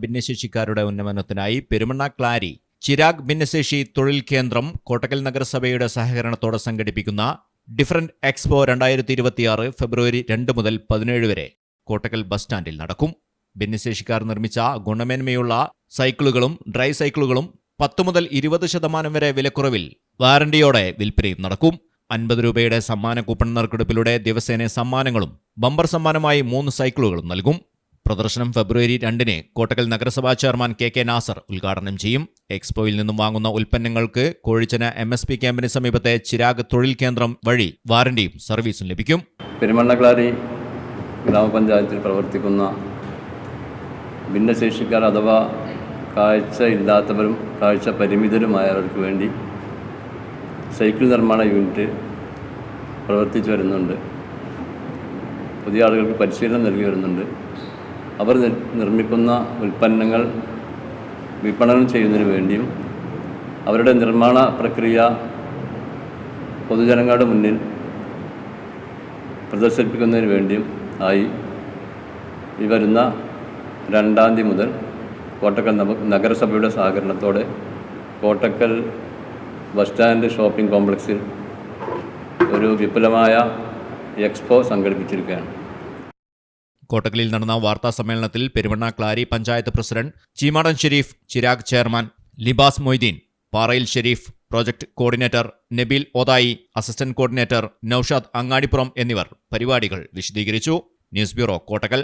ഭിന്നശേഷിക്കാരുടെ ഉന്നമനത്തിനായി പെരുമണ്ണ ക്ലാരി ചിരാഗ് ഭിന്നശേഷി തൊഴിൽ കേന്ദ്രം കോട്ടക്കൽ നഗരസഭയുടെ സഹകരണത്തോടെ സംഘടിപ്പിക്കുന്ന ഡിഫറന്റ് എക്സ്പോ 2026 ഫെബ്രുവരി 2 മുതൽ 17 വരെ കോട്ടക്കൽ ബസ് സ്റ്റാൻഡിൽ നടക്കും. ഭിന്നശേഷിക്കാർ നിർമ്മിച്ച ഗുണമേന്മയുള്ള സൈക്കിളുകളും ഡ്രൈ സൈക്കിളുകളും 10 മുതൽ 20% വരെ വിലക്കുറവിൽ വാറണ്ടിയോടെ വിൽപ്പനയും നടക്കും. 50 രൂപയുടെ സമ്മാന കൂപ്പൺ നറുക്കെടുപ്പിലൂടെ ദിവസേന സമ്മാനങ്ങളും ബമ്പർ സമ്മാനമായി 3 സൈക്കിളുകളും നൽകും. പ്രദർശനം ഫെബ്രുവരി 2 കോട്ടക്കൽ നഗരസഭാ ചെയർമാൻ കെ നാസർ ഉദ്ഘാടനം ചെയ്യും. എക്സ്പോയിൽ നിന്നും വാങ്ങുന്ന ഉൽപ്പന്നങ്ങൾക്ക് കോഴിച്ചന MSP ക്യാമ്പിന് സമീപത്തെ ചിരാഗ് തൊഴിൽ കേന്ദ്രം വഴി വാറണ്ടിയും സർവീസും ലഭിക്കും. പെരുമണ്ണക്ലാരി ഗ്രാമപഞ്ചായത്തിൽ പ്രവർത്തിക്കുന്ന ഭിന്നശേഷിക്കാർ അഥവാ കാഴ്ച ഇല്ലാത്തവരും കാഴ്ച പരിമിതരുമായവർക്ക് വേണ്ടി സൈക്കിൾ നിർമ്മാണ യൂണിറ്റ് പ്രവർത്തിച്ചു വരുന്നുണ്ട്. പുതിയ ആളുകൾക്ക് പരിശീലനം നൽകി വരുന്നുണ്ട്. അവർ നിർമ്മിക്കുന്ന ഉൽപ്പന്നങ്ങൾ വിപണനം ചെയ്യുന്നതിന് വേണ്ടിയും അവരുടെ നിർമ്മാണ പ്രക്രിയ പൊതുജനങ്ങളുടെ മുന്നിൽ പ്രദർശിപ്പിക്കുന്നതിന് വേണ്ടിയും ആയി ഈ വരുന്ന 2-ാം തീയതി മുതൽ കോട്ടക്കൽ നഗരസഭയുടെ സഹകരണത്തോടെ കോട്ടക്കൽ ബസ് സ്റ്റാൻഡ് ഷോപ്പിംഗ് കോംപ്ലക്സിൽ ഒരു വിപുലമായ എക്സ്പോ സംഘടിപ്പിച്ചിരിക്കുകയാണ്. കോട്ടക്കലിൽ നടന്ന വാർത്താ സമ്മേളനത്തിൽ Perumanna Clari panchayat president Cheemadan Shareef, Chirag chairman Libas Moideen, Parayil Shareef, project coordinator Nabeel Othayi, assistant coordinator Noushad Angadippuram എന്നിവർ പരിപാടികൾ വിശദീകരിച്ചു. News bureau, Kottakkal.